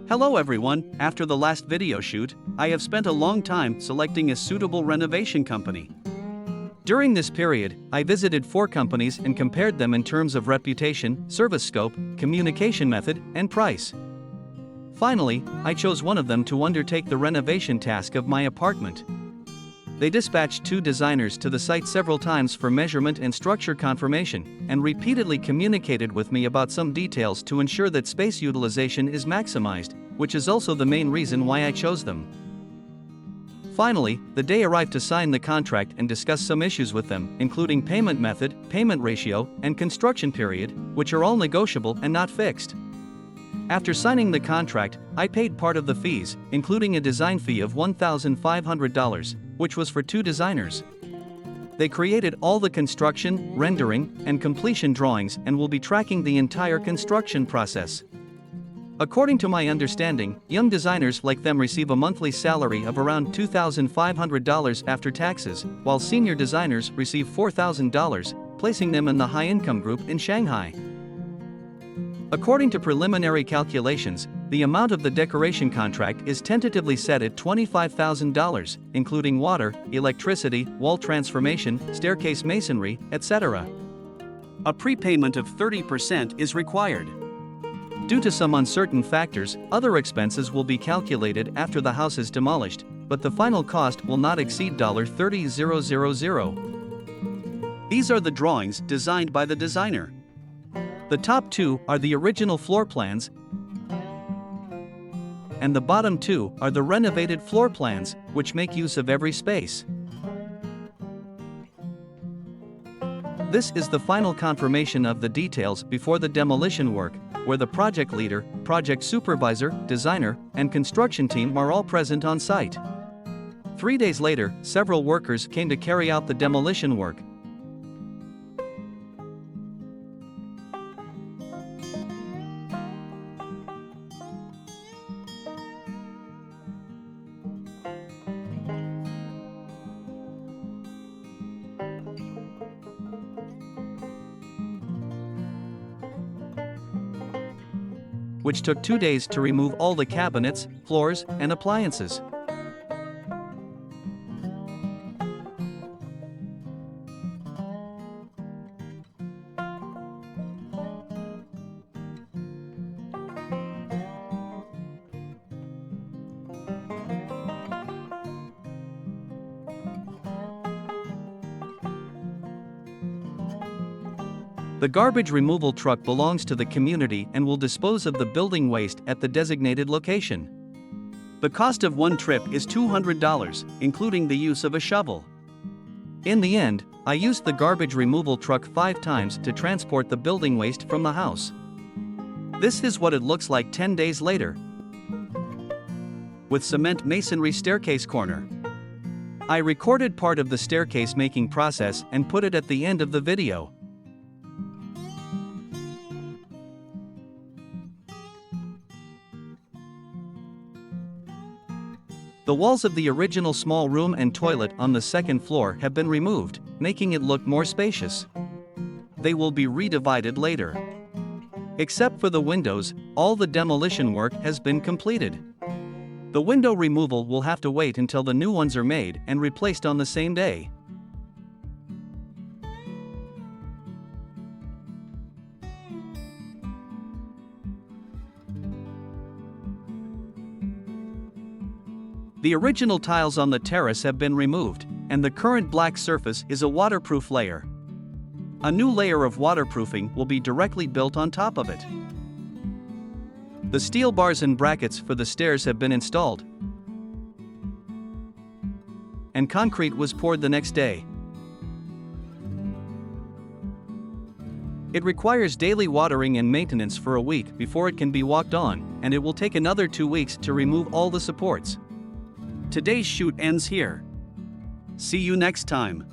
Hello everyone, after the last video shoot, I have spent a long time selecting a suitable renovation company. During this period, I visited 4 companies and compared them in terms of reputation, service scope, communication method, and price. Finally, I chose one of them to undertake the renovation task of my apartment. They dispatched 2 designers to the site several times for measurement and structure confirmation, and repeatedly communicated with me about some details to ensure that space utilization is maximized, which is also the main reason why I chose them. Finally, the day arrived to sign the contract and discuss some issues with them, including payment method, payment ratio, and construction period, which are all negotiable and not fixed. After signing the contract, I paid part of the fees, including a design fee of $1,500, which was for 2 designers. They created all the construction, rendering, and completion drawings and will be tracking the entire construction process. According to my understanding, young designers like them receive a monthly salary of around $2,500 after taxes, while senior designers receive $4,000, placing them in the high-income group in Shanghai. According to preliminary calculations, the amount of the decoration contract is tentatively set at $25,000, including water, electricity, wall transformation, staircase masonry, etc. A prepayment of 30% is required. Due to some uncertain factors, other expenses will be calculated after the house is demolished, but the final cost will not exceed $30,000. These are the drawings designed by the designer. The top 2 are the original floor plans, and the bottom 2 are the renovated floor plans, which make use of every space. This is the final confirmation of the details before the demolition work, where the project leader, project supervisor, designer, and construction team are all present on site. 3 days later, several workers came to carry out the demolition work. Which took 2 days to remove all the cabinets, floors, and appliances. The garbage removal truck belongs to the community and will dispose of the building waste at the designated location. The cost of one trip is $200, including the use of a shovel. In the end, I used the garbage removal truck 5 times to transport the building waste from the house. This is what it looks like 10 days later, with cement masonry staircase corner. I recorded part of the staircase making process and put it at the end of the video. The walls of the original small room and toilet on the 2nd floor have been removed, making it look more spacious. They will be redivided later. Except for the windows, all the demolition work has been completed. The window removal will have to wait until the new ones are made and replaced on the same day. The original tiles on the terrace have been removed, and the current black surface is a waterproof layer. A new layer of waterproofing will be directly built on top of it. The steel bars and brackets for the stairs have been installed, and concrete was poured the next day. It requires daily watering and maintenance for a week before it can be walked on, and it will take another 2 weeks to remove all the supports. Today's shoot ends here. See you next time.